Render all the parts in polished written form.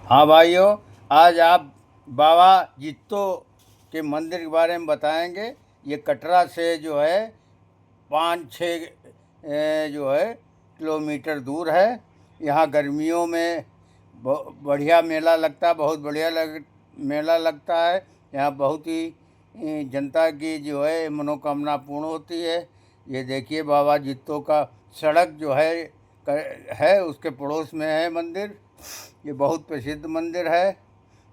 हाँ भाइयों, आज आप बाबा जित्तो के मंदिर के बारे में बताएंगे। ये कटरा से जो है 5-6 जो है किलोमीटर दूर है। यहाँ गर्मियों में बढ़िया मेला लगता है, बहुत बढ़िया मेला लगता है। यहाँ बहुत ही जनता की जो है मनोकामना पूर्ण होती है। ये देखिए बाबा जित्तो का सड़क जो है उसके पड़ोस में है मंदिर। ये बहुत प्रसिद्ध मंदिर है।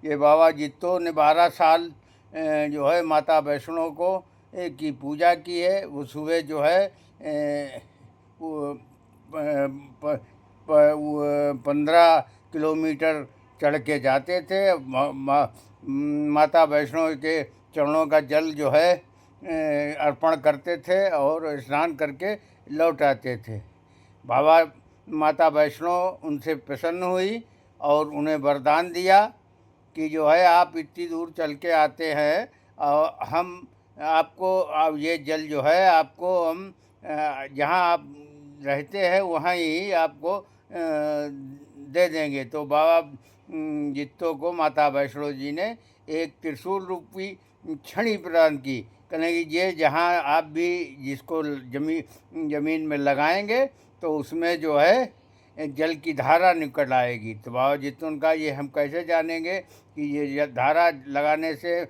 ये बाबा जित्तो ने 12 साल जो है माता वैष्णो को की पूजा की है। वो सुबह जो है 15 किलोमीटर चढ़ के जाते थे। माता वैष्णो के चरणों का जल जो है अर्पण करते थे और स्नान करके लौट आते थे। बाबा माता वैष्णो उनसे प्रसन्न हुई और उन्हें वरदान दिया कि जो है आप इतनी दूर चल के आते हैं और हम आपको अब ये जल जो है आपको हम जहाँ आप रहते हैं वहाँ ही आपको दे देंगे। तो बाबा जित्तो को माता वैष्णो जी ने एक त्रिशूल रूपी छड़ी प्रदान की। कहने कि ये जहाँ आप भी जिसको जमीन में लगाएंगे तो उसमें जो है जल की धारा निकल आएगी। तो बाबा जित्तो का ये हम कैसे जानेंगे कि ये धारा लगाने से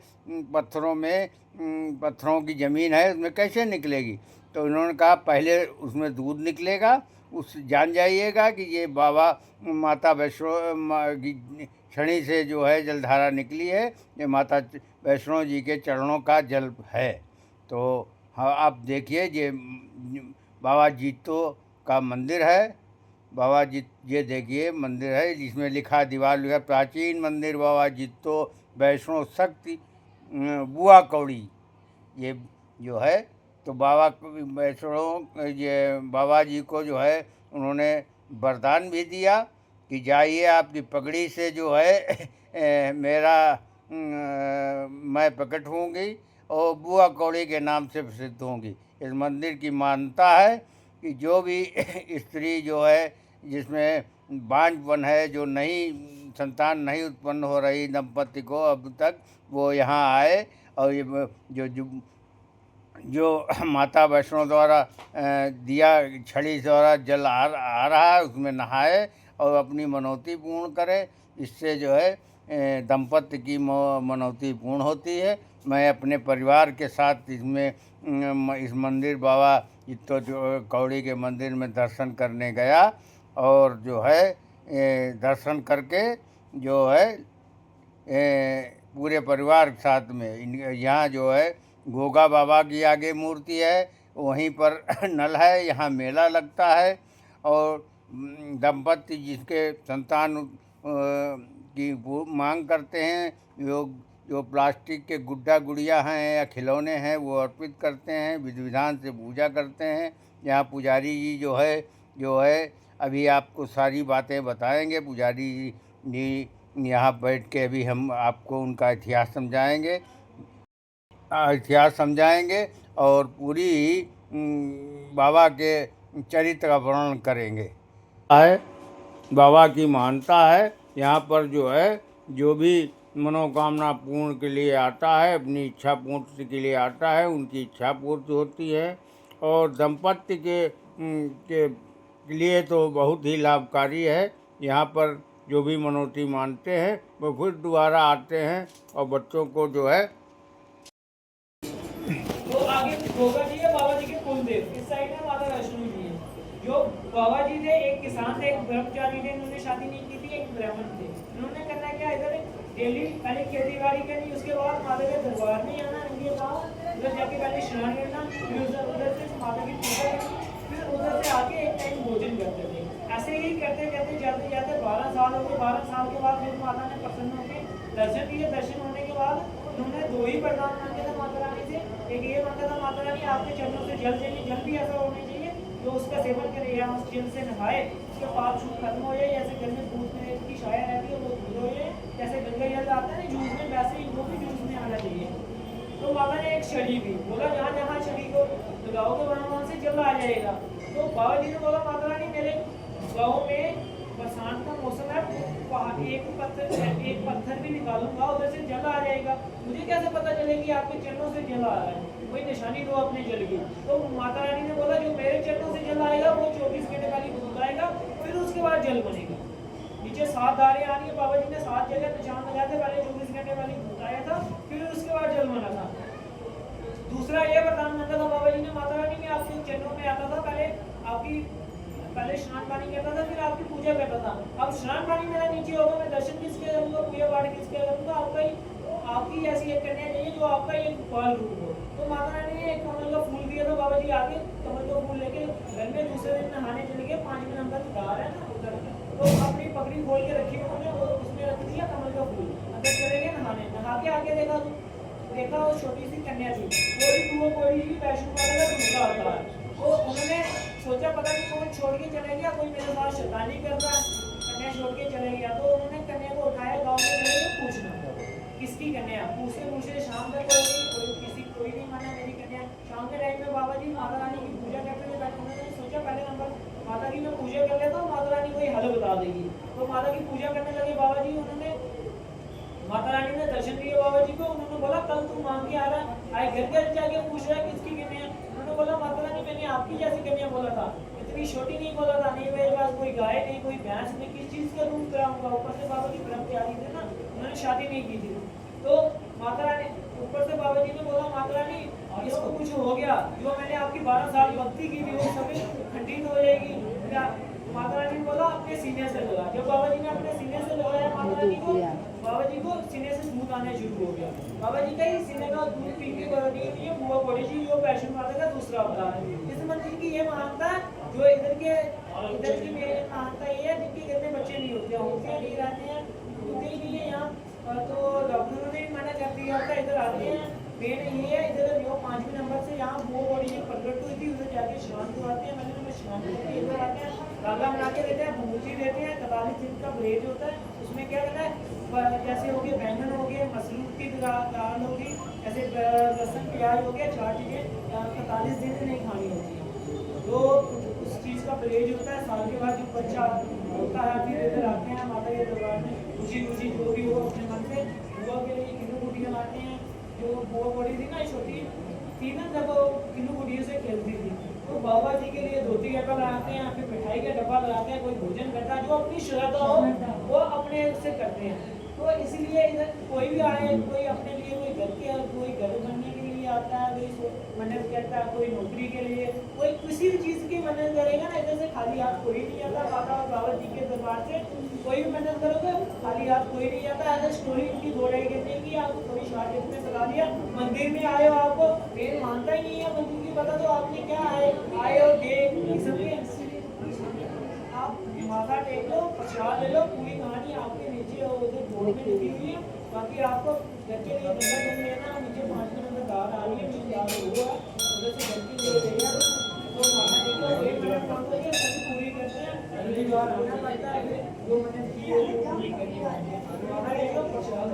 पत्थरों की ज़मीन है उसमें कैसे निकलेगी। तो उन्होंने कहा पहले उसमें दूध निकलेगा, उस जान जाइएगा कि ये बाबा माता वैष्णो की छड़ी से जो है जलधारा निकली है, ये माता वैष्णो जी के चरणों का जल है। तो हाँ, आप देखिए ये बाबा जित्तो का मंदिर है। ये देखिए मंदिर है जिसमें लिखा दीवार लिखा प्राचीन मंदिर बाबा जित्तो वैष्णो शक्ति बुआ कौड़ी। ये जो है तो बाबा वैष्णो ये बाबा जी को जो है उन्होंने वरदान भी दिया कि जाइए आपकी पगड़ी से जो है मेरा मैं प्रकट होंगी और बुआ कौड़ी के नाम से प्रसिद्ध होंगी। इस मंदिर की मान्यता है कि जो भी स्त्री जो है जिसमें बांझपन है, जो संतान नहीं उत्पन्न हो रही दंपति को अब तक, वो यहाँ आए और ये जो माता वैष्णो द्वारा दिया छड़ी द्वारा जल आ रहा है उसमें नहाए और अपनी मनौती पूर्ण करे। इससे जो है दंपत्ति की मनौती पूर्ण होती है। मैं अपने परिवार के साथ इस मंदिर बाबा जित्तो कौड़ी के मंदिर में दर्शन करने गया और जो है दर्शन करके जो है पूरे परिवार के साथ में यहाँ जो है गोगा बाबा की आगे मूर्ति है, वहीं पर नल है, यहाँ मेला लगता है। और दंपत्ति जिसके संतान की मांग करते हैं जो प्लास्टिक के गुड्डा गुड़िया हैं या खिलौने हैं वो अर्पित करते हैं, विधि विधान से पूजा करते हैं। यहाँ पुजारी जी जो है अभी आपको सारी बातें बताएंगे। पुजारी जी यहाँ बैठ के अभी हम आपको उनका इतिहास समझाएंगे और पूरी बाबा के चरित्र का वर्णन करेंगे। बाबा की मान्यता है यहाँ पर जो है जो भी मनोकामना पूर्ण के लिए आता है, अपनी इच्छा पूर्ति के लिए आता है, उनकी इच्छा पूर्ति होती है। और दंपत्ति के लिए तो बहुत ही लाभकारी है। यहाँ पर जो भी मनौती मानते हैं वो फिर दोबारा आते हैं और बच्चों को जो है तो आगे गोगा जी है बाबा जी के कुलदेव, इस साइड में माता वैष्णो जी है। जो बाबा जी थे एक किसान थे, एक ब्रह्मचारी थे, इन्होंने शादी नहीं की थी, एक ब्राह्मण थे। इन्होंने करना क्या, इधर डेली पहले खेती बाड़ी करनी, उसके बाद माता के दरबार में आना, इनके बाद उधर जाके पहले स्नान करना, फिर उधर से माता की पूजा करनी, फिर उधर से आके एक टाइम भोजन करते थे। ऐसे ही करते करते जाते जाते 12 साल हो गए। 12 साल के बाद फिर माता ने प्रसन्न होकर दर्शन दिए। दर्शन होने के बाद उन्होंने 2 ही वरदान मांगे थे माता रानी से। एक ये मांगा था माता रानी आपके चरणों से जल चाहिए, जल भी ऐसा होना चाहिए जो उसका सेवन करे या उस जल से नहाए उसके पाप छूट खत्म हो जाए। जैसे घर में दूध में की छाया रहती है वो दूर हो जाए, जैसे गंगा जल आता है ना जूस में, वैसे ही वो भी जूस में आना चाहिए। तो माता ने एक छड़ी दी, बोला जहाँ जहाँ छड़ी को लगाओगे वहाँ से जल आ जाएगा। तो बाबा जी ने बोला माता रानी मेरे गाँव में बरसात का मौसम है, एक पत्थर भी निकालूंगा, उधर से जल आ जाएगा, मुझे कैसे पता चलेगी आपके चरणों से जल आ रहा है? कोई निशानी दो अपने जल की। तो माता रानी ने बोला जो मेरे चरणों से जल आएगा वो 24 घंटे खाली भूत आएगा, फिर उसके बाद जल बनेगा। नीचे 7 धारें आ रही है, बाबा जी ने 7 जगह निशान लगाए थे, पहले 24 घंटे वाली भूत आया था, फिर उसके बाद जल बना था। दूसरा ये वरदान मांगा था बाबा जी ने माता रानी में, आपके चरणों में आता था, पहले स्नान पानी करता था, फिर आपकी पूजा करता था। अब स्नान पानी मेरा नीचे होगा, मैं दर्शन किसके करूंगा, पूजा पाठ किसके करूंगा? आपकी ऐसी एक कन्या चाहिए जो आपका एक बाल रूप हो। तो माता रानी ने एक कमल का फूल दिया था, बाबा जी आगे कमल का फूल लेके घर में दूसरे दिन नहाने चले गए, 5वें नंबर धार है ना उधर, तो अपनी पगड़ी खोल के रखी उन्होंने, उसमें रख दिया कमल का फूल, अंदर चले गए नहाने। नहा के आगे देखा वो छोटी सी कन्या थी, वो भी बुआ कोड़ी जी वैष्णो माता का दूसरा अवतार। तो उन्होंने सोचा पता नहीं कौन छोड़ के चले गया, कोई मेरे साथ शैतानी कर रहा है, कन्या छोड़ के चले गया। तो उन्होंने कन्या को उठाया, गांव में गए तो पूछना किसकी कन्या, पूछते शाम तक हो गई, कोई नहीं माना मेरी कन्या। शाम के टाइम में बाबा जी माता रानी की पूजा करते थे, उन्होंने सोचा पहले नंबर माता की मैं पूजा कर लेता हूँ, माता रानी कोई हल बता देगी। तो माता की पूजा करने लगे बाबा जी, उन्होंने माता रानी ने दर्शन दिए बाबा जी को। उन्होंने बोला कल तू मांग के आ रहा है, घर घर जाके पूछ रहा है किसकी कन्या। उन्होंने बोला माता रानी मैंने आपकी जैसी कन्या बोला था, इतनी छोटी नहीं बोला था, नहीं मेरे पास कोई गाय नहीं, कोई भैंस नहीं, किस चीज का रूप कराऊंगा। ऊपर से बाबा जी ब्रह्म त्यागी थे ना, उन्होंने शादी नहीं की थी। तो माता रानी ऊपर से बाबा जी ने बोला माता रानी इसको कुछ हो गया, जो मैंने आपकी 12 साल भक्ति की थी वो सभी खंडित हो जाएगी। माता रानी ने बोला अपने सीने से लगा। जब बाबा जी ने अपने सीने से लगाया माता रानी को, बाबा जी को सीने से दूध आने शुरू हो गया। बाबा जी का ही सीने का दूध पी के ये बुआ कोड़ी जी जो वैष्णो माता का दूसरा अवतार है। इस मंदिर की ये मानता है, जो इधर की मेरे मानता ये है जिनके घर में बच्चे नहीं होते नहीं रहते हैं, उनके लिए यहाँ तो डॉक्टरों ने भी मना कर दिया था इधर आते हैं। मेन ये है इधर जो 5वें नंबर से यहाँ बुआ कोड़ी जी प्रकट हुई थी, उधर जाके शांत होते हैं, मैंने शांत होकर इधर आते हैं, रागा बना के देते हैं, भूमूर्ति देते हैं, 41 दिन का ब्रेड होता है, उसमें क्या करना है जैसे हो गए बैंगन हो गए, मशरूम की दाल होगी, ऐसे लहसुन प्याज हो गया, 4 चीज़ें 41 दिन नहीं खानी होती है। तो उस चीज़ का परहेज होता है। साल के बाद जब बच्चा होता है फिर इधर आते हैं माता के दरबार में, खुशी जो भी हो अपने मन से बुआ के लिए किलो गुटियाँ लाते हैं। जो बुआ बड़ी थी ना छोटी थी ना, जब वो किलो गुटियों से खेलती थी, तो बाबा जी के लिए धोती कपड़ा लगाते हैं, फिर मिठाई का डब्बा लगाते हैं, कोई भोजन करता है, जो अपनी श्रद्धा हो वो अपने से करते हैं। तो इसीलिए इधर कोई भी आए, कोई अपने लिए कोई घर बनने के लिए आता है, कोई मन्नत करता है, कोई नौकरी के लिए, कोई किसी भी चीज़ की मन्नत करेगा ना, इधर से खाली हाथ कोई नहीं आता। बाबा जी के दरबार से कोई भी मन्नत करोगे खाली हाथ कोई नहीं आता। ऐसा स्टोरी इनकी 2 ढाई घंटे की आपको थोड़ी शॉर्टेज में बता दिया। मंदिर में आए हो, आपको मेन मानता ही नहीं है मंदिर की पता, तो आपने क्या आए और गए सब आप माथा टेक लो, प्रसाद ले लो, पूरी कहानी आपके नीचे उधर बोर्ड में लिखी हुई है। बाकी आपको घर के लिए गंगा जल लेना, नीचे 5 नंबर दाल आ रही है, जो दाल हुआ है उधर से घर के लिए लेना, तो माथा टेक लो, 1 मिनट काम करिए, सभी पूरी करते हैं। अगली बार आना पड़ता है, फिर 2 मिनट की पूरी करनी है। माथा टेक लो, प्रसाद